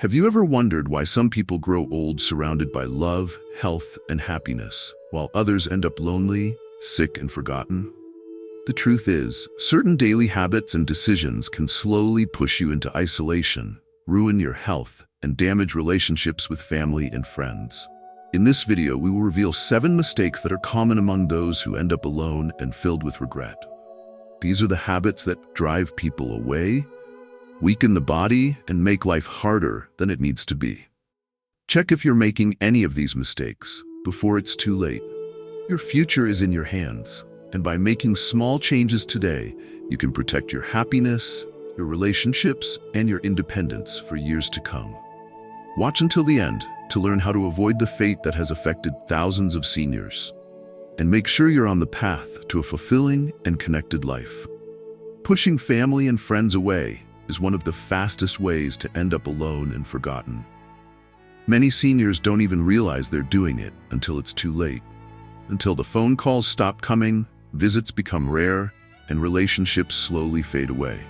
Have you ever wondered why some people grow old surrounded by love, health, and happiness, while others end up lonely, sick, and forgotten? The truth is, certain daily habits and decisions can slowly push you into isolation, ruin your health, and damage relationships with family and friends. In this video, we will reveal 7 mistakes that are common among those who end up alone and filled with regret. These are the habits that drive people away, weaken the body, and make life harder than it needs to be. Check if you're making any of these mistakes before it's too late. Your future is in your hands, and by making small changes today, you can protect your happiness, your relationships, and your independence for years to come. Watch until the end to learn how to avoid the fate that has affected thousands of seniors. And make sure you're on the path to a fulfilling and connected life. Pushing family and friends away is one of the fastest ways to end up alone and forgotten. Many seniors don't even realize they're doing it until it's too late. Until the phone calls stop coming, visits become rare, and relationships slowly fade away.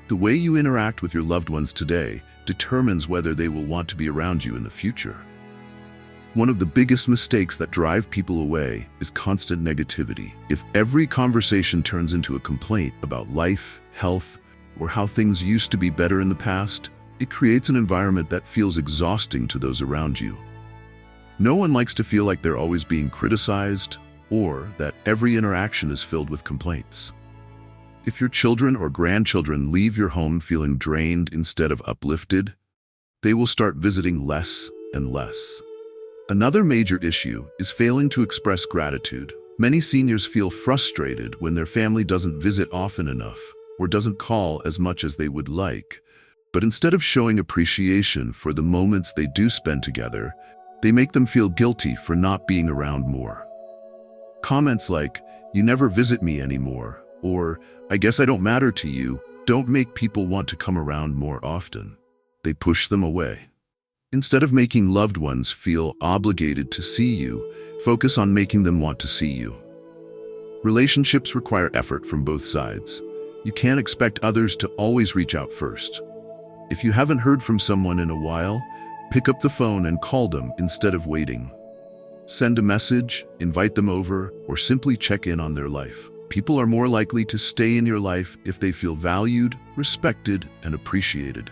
The way you interact with your loved ones today determines whether they will want to be around you in the future. One of the biggest mistakes that drive people away is constant negativity. If every conversation turns into a complaint about life, health, or how things used to be better in the past, it creates an environment that feels exhausting to those around you. No one likes to feel like they're always being criticized, or that every interaction is filled with complaints. If your children or grandchildren leave your home feeling drained instead of uplifted, they will start visiting less and less. Another major issue is failing to express gratitude. Many seniors feel frustrated when their family doesn't visit often enough or doesn't call as much as they would like. But instead of showing appreciation for the moments they do spend together, they make them feel guilty for not being around more. Comments like, "You never visit me anymore," or "I guess I don't matter to you," don't make people want to come around more often. They push them away. Instead of making loved ones feel obligated to see you, focus on making them want to see you. Relationships require effort from both sides. You can't expect others to always reach out first. If you haven't heard from someone in a while, pick up the phone and call them instead of waiting. Send a message, invite them over, or simply check in on their life. People are more likely to stay in your life if they feel valued, respected, and appreciated.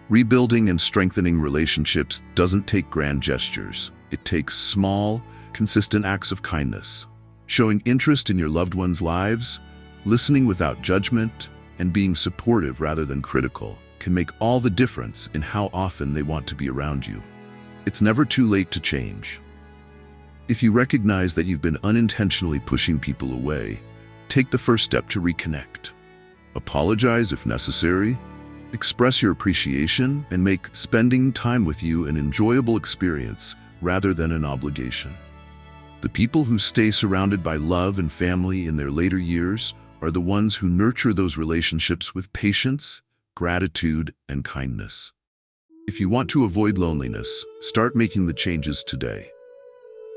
Rebuilding and strengthening relationships doesn't take grand gestures. It takes small, consistent acts of kindness. Showing interest in your loved ones' lives, listening without judgment, and being supportive rather than critical can make all the difference in how often they want to be around you. It's never too late to change. If you recognize that you've been unintentionally pushing people away, take the first step to reconnect. Apologize if necessary, express your appreciation, and make spending time with you an enjoyable experience rather than an obligation. The people who stay surrounded by love and family in their later years are the ones who nurture those relationships with patience, gratitude, and kindness. If you want to avoid loneliness, start making the changes today.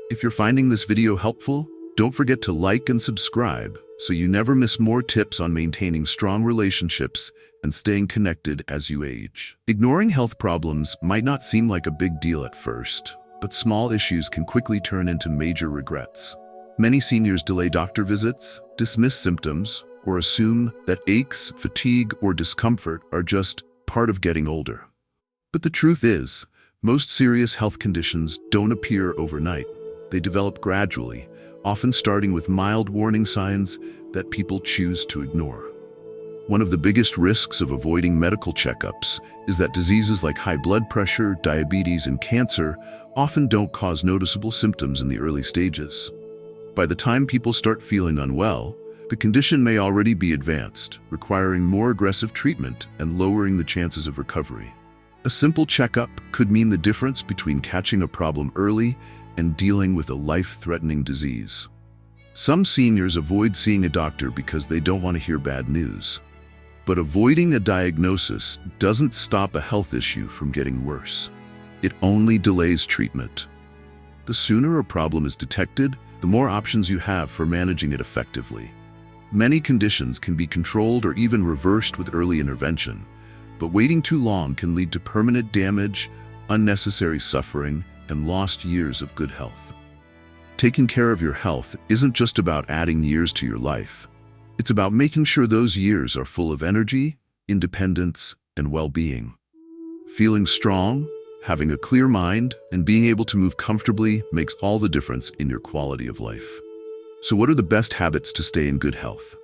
If you're finding this video helpful, don't forget to like and subscribe so you never miss more tips on maintaining strong relationships and staying connected as you age. Ignoring health problems might not seem like a big deal at first, but small issues can quickly turn into major regrets. Many seniors delay doctor visits, dismiss symptoms, or assume that aches, fatigue, or discomfort are just part of getting older. But the truth is, most serious health conditions don't appear overnight. They develop gradually, often starting with mild warning signs that people choose to ignore. One of the biggest risks of avoiding medical checkups is that diseases like high blood pressure, diabetes, and cancer often don't cause noticeable symptoms in the early stages. By the time people start feeling unwell, the condition may already be advanced, requiring more aggressive treatment and lowering the chances of recovery. A simple checkup could mean the difference between catching a problem early and dealing with a life-threatening disease. Some seniors avoid seeing a doctor because they don't want to hear bad news. But avoiding a diagnosis doesn't stop a health issue from getting worse. It only delays treatment. The sooner a problem is detected, the more options you have for managing it effectively. Many conditions can be controlled or even reversed with early intervention, but waiting too long can lead to permanent damage, unnecessary suffering, and lost years of good health. Taking care of your health isn't just about adding years to your life. It's about making sure those years are full of energy, independence, and well-being. Feeling strong, having a clear mind, and being able to move comfortably makes all the difference in your quality of life. So what are the best habits to stay in good health?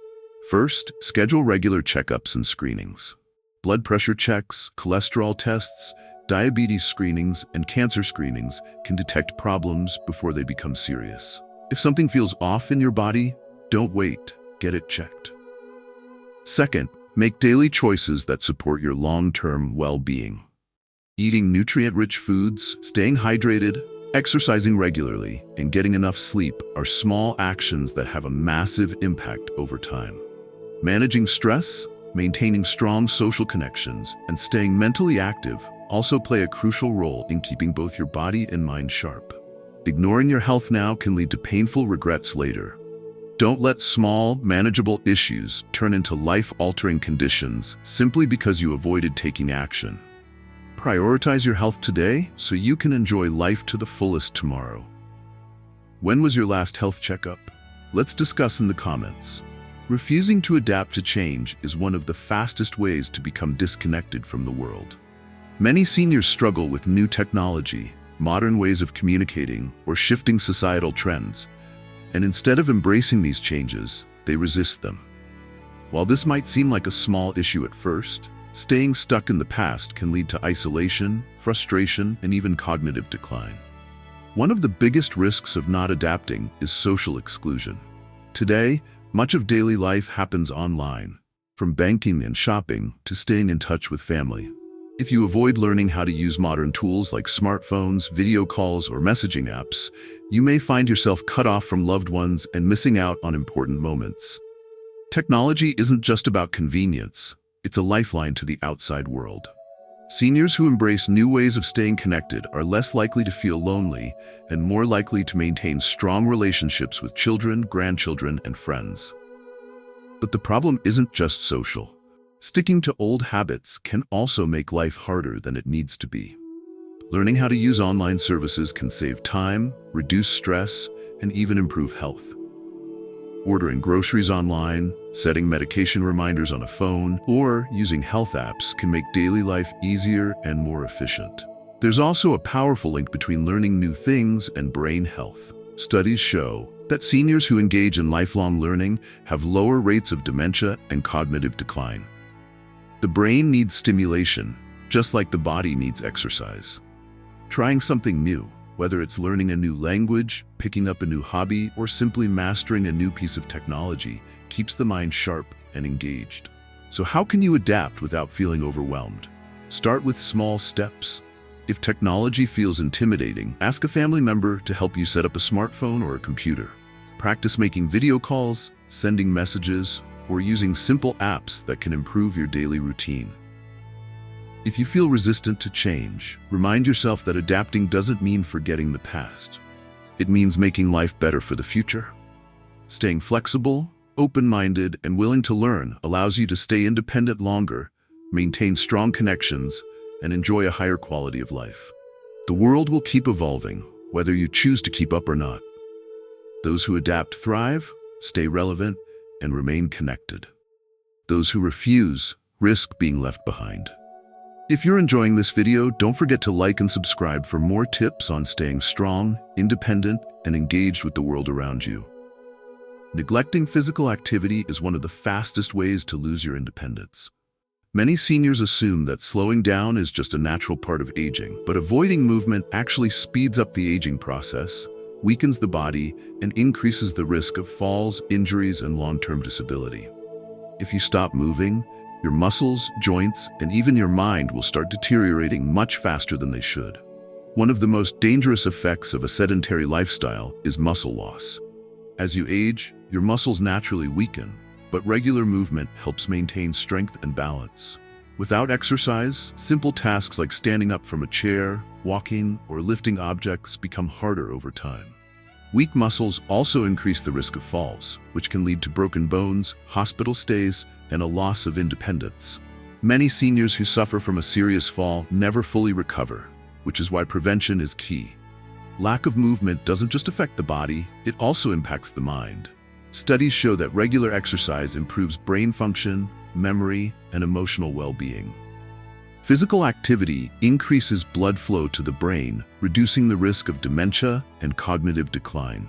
First, schedule regular checkups and screenings. Blood pressure checks, cholesterol tests, diabetes screenings, and cancer screenings can detect problems before they become serious. If something feels off in your body, don't wait, get it checked. Second, make daily choices that support your long-term well-being. Eating nutrient-rich foods, staying hydrated, exercising regularly, and getting enough sleep are small actions that have a massive impact over time. Managing stress, maintaining strong social connections, and staying mentally active also play a crucial role in keeping both your body and mind sharp. Ignoring your health now can lead to painful regrets later. Don't let small, manageable issues turn into life-altering conditions simply because you avoided taking action. Prioritize your health today so you can enjoy life to the fullest tomorrow. When was your last health checkup? Let's discuss in the comments. Refusing to adapt to change is one of the fastest ways to become disconnected from the world. Many seniors struggle with new technology, modern ways of communicating, or shifting societal trends, and instead of embracing these changes, they resist them. While this might seem like a small issue at first, staying stuck in the past can lead to isolation, frustration, and even cognitive decline. One of the biggest risks of not adapting is social exclusion. Today, much of daily life happens online, from banking and shopping to staying in touch with family. If you avoid learning how to use modern tools like smartphones, video calls, or messaging apps, you may find yourself cut off from loved ones and missing out on important moments. Technology isn't just about convenience, it's a lifeline to the outside world. Seniors who embrace new ways of staying connected are less likely to feel lonely and more likely to maintain strong relationships with children, grandchildren, and friends. But the problem isn't just social. Sticking to old habits can also make life harder than it needs to be. Learning how to use online services can save time, reduce stress, and even improve health. Ordering groceries online, setting medication reminders on a phone, or using health apps can make daily life easier and more efficient. There's also a powerful link between learning new things and brain health. Studies show that seniors who engage in lifelong learning have lower rates of dementia and cognitive decline. The brain needs stimulation, just like the body needs exercise. Trying something new, whether it's learning a new language, picking up a new hobby, or simply mastering a new piece of technology, keeps the mind sharp and engaged. So how can you adapt without feeling overwhelmed? Start with small steps. If technology feels intimidating, ask a family member to help you set up a smartphone or a computer. Practice making video calls, sending messages, or using simple apps that can improve your daily routine. If you feel resistant to change, remind yourself that adapting doesn't mean forgetting the past. It means making life better for the future. Staying flexible, open-minded, and willing to learn allows you to stay independent longer, maintain strong connections, and enjoy a higher quality of life. The world will keep evolving, whether you choose to keep up or not. Those who adapt thrive, stay relevant, and remain connected. Those who refuse risk being left behind. If you're enjoying this video, don't forget to like and subscribe for more tips on staying strong, independent, and engaged with the world around you. Neglecting physical activity is one of the fastest ways to lose your independence. Many seniors assume that slowing down is just a natural part of aging, but avoiding movement actually speeds up the aging process, weakens the body, and increases the risk of falls, injuries, and long-term disability. If you stop moving, your muscles, joints, and even your mind will start deteriorating much faster than they should. One of the most dangerous effects of a sedentary lifestyle is muscle loss. As you age, your muscles naturally weaken, but regular movement helps maintain strength and balance. Without exercise, simple tasks like standing up from a chair, walking, or lifting objects become harder over time. Weak muscles also increase the risk of falls, which can lead to broken bones, hospital stays, and a loss of independence. Many seniors who suffer from a serious fall never fully recover, which is why prevention is key. Lack of movement doesn't just affect the body, it also impacts the mind. Studies show that regular exercise improves brain function, memory, and emotional well-being. Physical activity increases blood flow to the brain, reducing the risk of dementia and cognitive decline.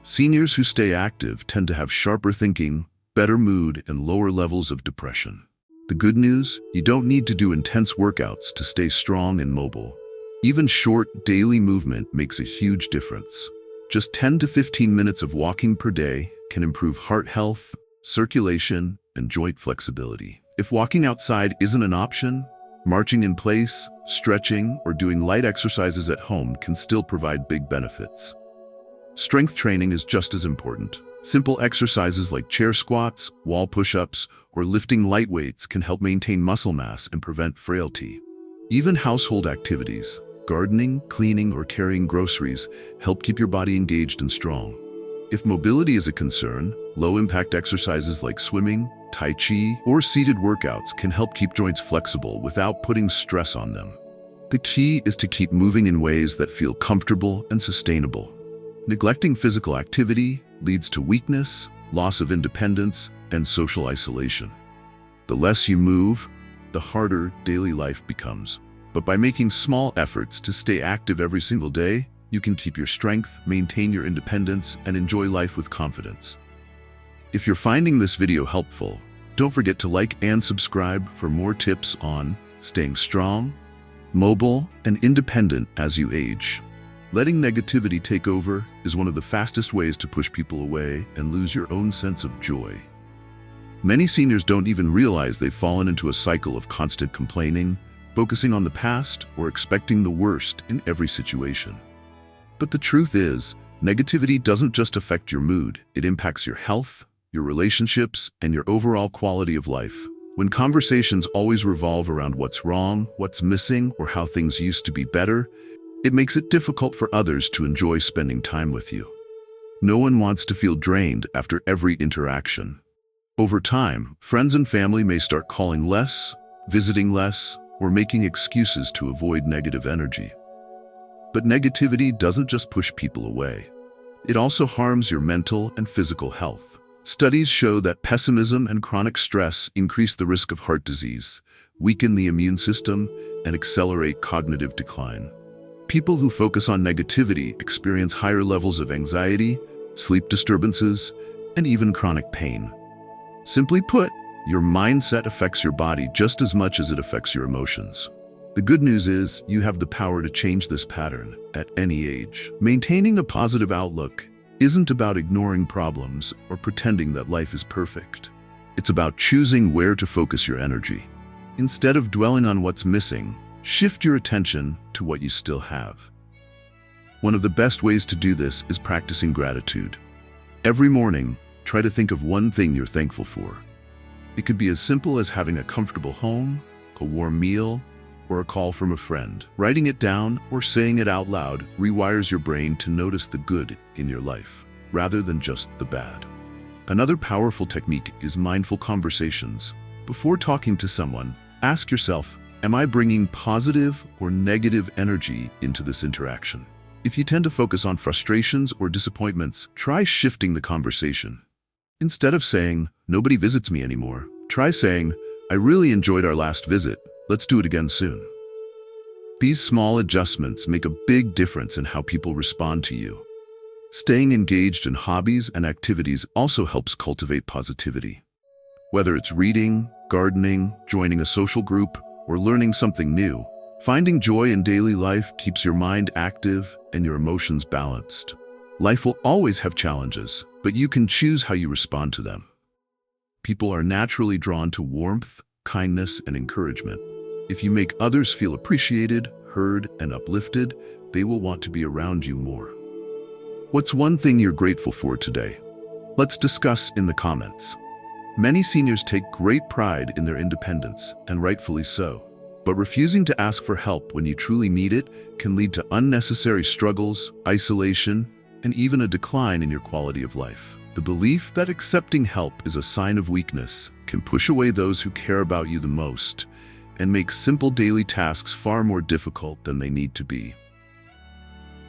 Seniors who stay active tend to have sharper thinking, better mood, and lower levels of depression. The good news? You don't need to do intense workouts to stay strong and mobile. Even short, daily movement makes a huge difference. Just 10 to 15 minutes of walking per day can improve heart health, circulation, and joint flexibility. If walking outside isn't an option, marching in place, stretching, or doing light exercises at home can still provide big benefits. Strength training is just as important. Simple exercises like chair squats, wall push-ups, or lifting light weights can help maintain muscle mass and prevent frailty. Even household activities, gardening, cleaning, or carrying groceries, help keep your body engaged and strong. If mobility is a concern, low-impact exercises like swimming, tai chi, or seated workouts can help keep joints flexible without putting stress on them. The key is to keep moving in ways that feel comfortable and sustainable. Neglecting physical activity leads to weakness, loss of independence, and social isolation. The less you move, the harder daily life becomes. But by making small efforts to stay active every single day, you can keep your strength, maintain your independence, and enjoy life with confidence. If you're finding this video helpful, don't forget to like and subscribe for more tips on staying strong, mobile, and independent as you age. Letting negativity take over is one of the fastest ways to push people away and lose your own sense of joy. Many seniors don't even realize they've fallen into a cycle of constant complaining, focusing on the past, or expecting the worst in every situation. But the truth is, negativity doesn't just affect your mood, it impacts your health, your relationships, and your overall quality of life. When conversations always revolve around what's wrong, what's missing, or how things used to be better, it makes it difficult for others to enjoy spending time with you. No one wants to feel drained after every interaction. Over time, friends and family may start calling less, visiting less, or making excuses to avoid negative energy. But negativity doesn't just push people away. It also harms your mental and physical health. Studies show that pessimism and chronic stress increase the risk of heart disease, weaken the immune system, and accelerate cognitive decline. People who focus on negativity experience higher levels of anxiety, sleep disturbances, and even chronic pain. Simply put, your mindset affects your body just as much as it affects your emotions. The good news is, you have the power to change this pattern at any age. Maintaining a positive outlook isn't about ignoring problems or pretending that life is perfect. It's about choosing where to focus your energy. Instead of dwelling on what's missing, shift your attention to what you still have. One of the best ways to do this is practicing gratitude. Every morning, try to think of one thing you're thankful for. It could be as simple as having a comfortable home, a warm meal, or a call from a friend. Writing it down or saying it out loud rewires your brain to notice the good in your life, rather than just the bad. Another powerful technique is mindful conversations. Before talking to someone, ask yourself, am I bringing positive or negative energy into this interaction? If you tend to focus on frustrations or disappointments, try shifting the conversation. Instead of saying, nobody visits me anymore, try saying, I really enjoyed our last visit. Let's do it again soon. These small adjustments make a big difference in how people respond to you. Staying engaged in hobbies and activities also helps cultivate positivity. Whether it's reading, gardening, joining a social group, or learning something new, finding joy in daily life keeps your mind active and your emotions balanced. Life will always have challenges, but you can choose how you respond to them. People are naturally drawn to warmth, kindness, and encouragement. If you make others feel appreciated, heard, and uplifted, they will want to be around you more. What's one thing you're grateful for today? Let's discuss in the comments. Many seniors take great pride in their independence, and rightfully so. But refusing to ask for help when you truly need it can lead to unnecessary struggles, isolation, and even a decline in your quality of life. The belief that accepting help is a sign of weakness can push away those who care about you the most and make simple daily tasks far more difficult than they need to be.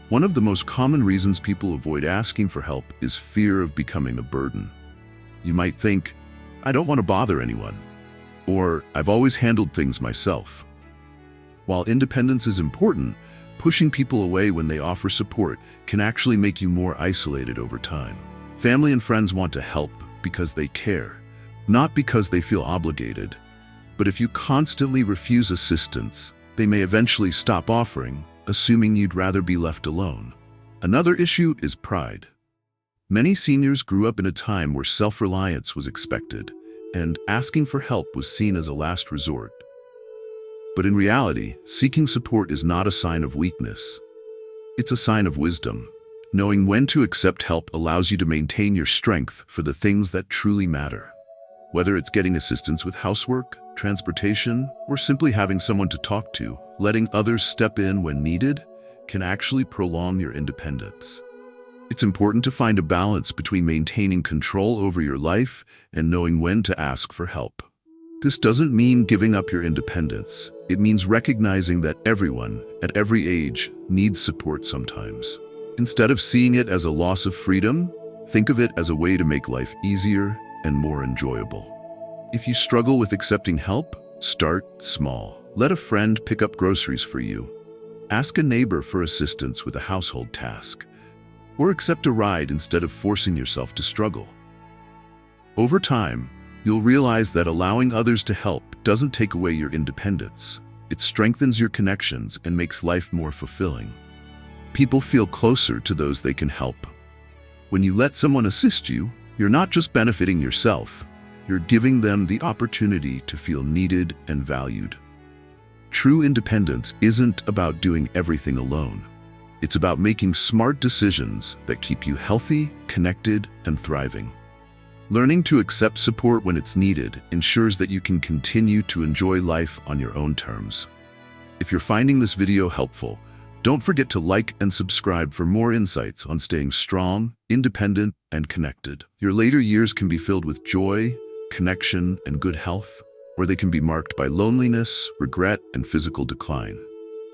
One of the most common reasons people avoid asking for help is fear of becoming a burden. You might think, "I don't want to bother anyone," or "I've always handled things myself." While independence is important, pushing people away when they offer support can actually make you more isolated over time. Family and friends want to help because they care, not because they feel obligated. But if you constantly refuse assistance, they may eventually stop offering, assuming you'd rather be left alone. Another issue is pride. Many seniors grew up in a time where self-reliance was expected, and asking for help was seen as a last resort. But in reality, seeking support is not a sign of weakness. It's a sign of wisdom. Knowing when to accept help allows you to maintain your strength for the things that truly matter. Whether it's getting assistance with housework, transportation, or simply having someone to talk to, letting others step in when needed can actually prolong your independence. It's important to find a balance between maintaining control over your life and knowing when to ask for help. This doesn't mean giving up your independence. It means recognizing that everyone, at every age, needs support sometimes. Instead of seeing it as a loss of freedom, think of it as a way to make life easier and more enjoyable. If you struggle with accepting help, start small. Let a friend pick up groceries for you. Ask a neighbor for assistance with a household task. Or accept a ride instead of forcing yourself to struggle. Over time, you'll realize that allowing others to help doesn't take away your independence. It strengthens your connections and makes life more fulfilling. People feel closer to those they can help. When you let someone assist you, you're not just benefiting yourself, you're giving them the opportunity to feel needed and valued. True independence isn't about doing everything alone. It's about making smart decisions that keep you healthy, connected, and thriving. Learning to accept support when it's needed ensures that you can continue to enjoy life on your own terms. If you're finding this video helpful, don't forget to like and subscribe for more insights on staying strong, independent, and connected. Your later years can be filled with joy, connection, and good health, or they can be marked by loneliness, regret, and physical decline.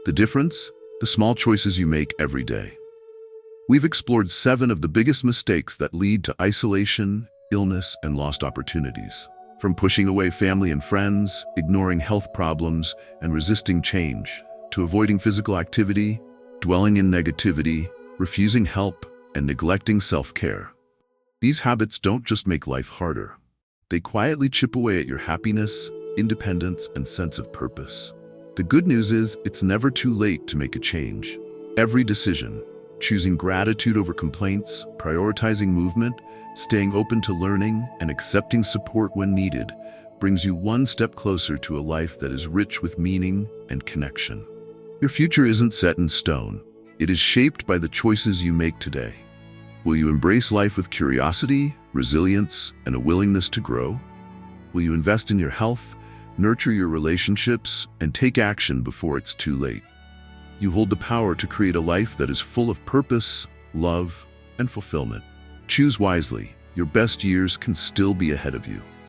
The difference? The small choices you make every day. We've explored 7 of the biggest mistakes that lead to isolation, illness, and lost opportunities. From pushing away family and friends, ignoring health problems, and resisting change, to avoiding physical activity, dwelling in negativity, refusing help, and neglecting self-care. These habits don't just make life harder. They quietly chip away at your happiness, independence, and sense of purpose. The good news is, it's never too late to make a change. Every decision, choosing gratitude over complaints, prioritizing movement, staying open to learning, and accepting support when needed, brings you one step closer to a life that is rich with meaning and connection. Your future isn't set in stone. It is shaped by the choices you make today. Will you embrace life with curiosity, resilience, and a willingness to grow? Will you invest in your health, nurture your relationships, and take action before it's too late? You hold the power to create a life that is full of purpose, love, and fulfillment. Choose wisely. Your best years can still be ahead of you.